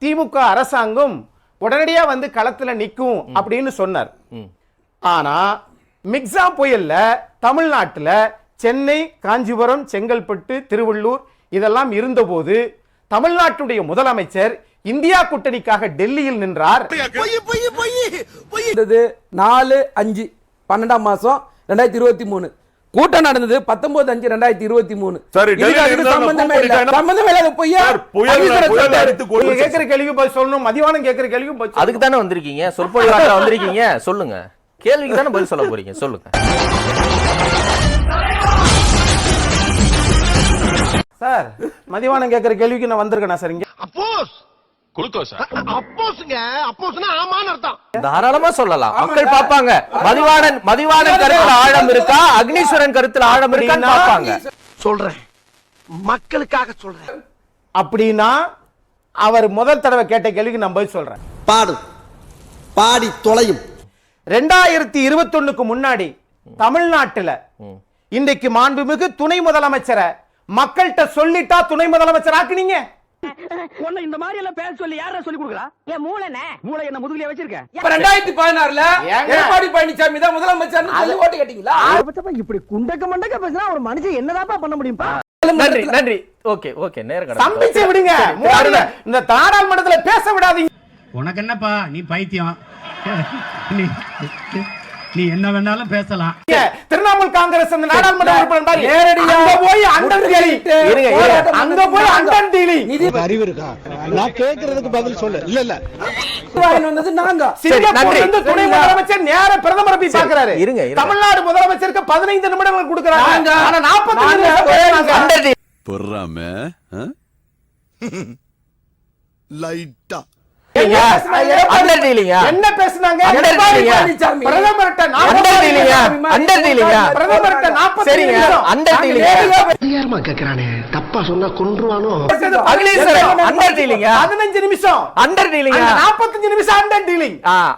திமுக அரசாங்கம் உடனடியா வந்து களத்துல நிக்கும் அப்படின்னு சொன்னார். ஆனா மிக்ஸா புயல்ல தமிழ்நாட்டுல சென்னை, காஞ்சிபுரம், செங்கல்பட்டு, திருவள்ளூர் இதெல்லாம் இருந்தபோது தமிழ்நாட்டுடைய முதலமைச்சர் இந்தியா கூட்டணிக்காக டெல்லியில் நின்றார். 4/5/12 கூட்டம் நடந்தது 19/5/2023. கேட்கிற கேள்விக்கு பதில் சொல்லணும். மதிவானம் கேட்கிற கேள்விக்கு அதுக்கு தானே வந்திருக்கீங்க, சொற்பொழிவாற்ற வந்திருக்கீங்க. சொல்லுங்க, கேள்விக்கு தானே பதில் சொல்ல போறீங்க, சொல்லுங்க சார். மதிவானம் கேட்கிற கேள்விக்கு நான் வந்திருக்கேனா சார்? இங்க தாராளமா சொல்லலாம், மக்கள் பாப்பாங்க. மதிவாணன் கருத்துல ஆழம் இருக்கா, அக்னீஸ்வரன் கருத்துல ஆழம் இருக்கான்னு பாப்பாங்க. சொல்றேன், மக்களுக்காக சொல்றேன். அப்படின்னா அவர் முதல் தடவை கேட்ட கேள்விக்கு நான் பதில் சொல்றேன். பாடி தொலையும். 2021க்கு முன்னாடி தமிழ்நாட்டுல இன்றைக்கு மாண்புமிகு துணை முதலமைச்சரை மக்கள்கிட்ட சொல்லிட்டா துணை முதலமைச்சர் ஆக்குனீங்க. இந்த மாதிரி எல்லாம் பேச சொல்லி யாரா சொல்லி கொடுக்கறா? என் மூளை என்ன முதுகுலயே வச்சிருக்க? 2016ல எடப்பாடி பழனிசாமி தான் முதலமைச்சர்னு சொல்லி ஓட்டு கேட்டீங்களா? இப்படி குண்டக்க மண்டக்க பேசினா ஒரு மனுஷன் என்னதாப்பா பண்ண முடியும்பா? நன்றி. ஓகே நேரா சம்பிச்சு விடுங்க. இந்த நாடாளுமன்றத்துல பேச விடாதீங்க. உனக்கு என்னப்பா, நீ பைத்தியம், நீ என்ன வேணாலும் பேசலாம். திரிணாமுல் காங்கிரஸ் அந்த நாடாளுமன்ற உறுப்பினர் நேரடியா போய் அண்டன் டீலிங் அறிவு இருக்கா? நான் கேக்குறதுக்கு பதில் சொல்லு. இல்ல வந்தது நாங்க. சிங்கப்பூர்ல துணை முதலமைச்சர் நேர பிரதமரை போய் பார்க்கறாரு. தமிழ்நாடு முதலமைச்சருக்கு 15 நிமிடங்கள் கொடுக்கறாங்க. ஆனா 45 நிமிடம் பொறாம லைட்டா என்ன பேசுனாங்க? பிரதமர்ட்ட 40 கேக்குறானே, தப்பா சொன்னா கொன்றுவானோ. 15 நிமிஷம் அண்டர் டீலிங், 45 நிமிஷம் அண்டர் டீலிங்.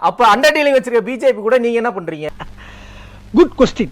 அப்ப அண்டர் டீலிங் வச்சிருக்க பிஜேபி கூட நீங்க என்ன பண்றீங்க? Good question.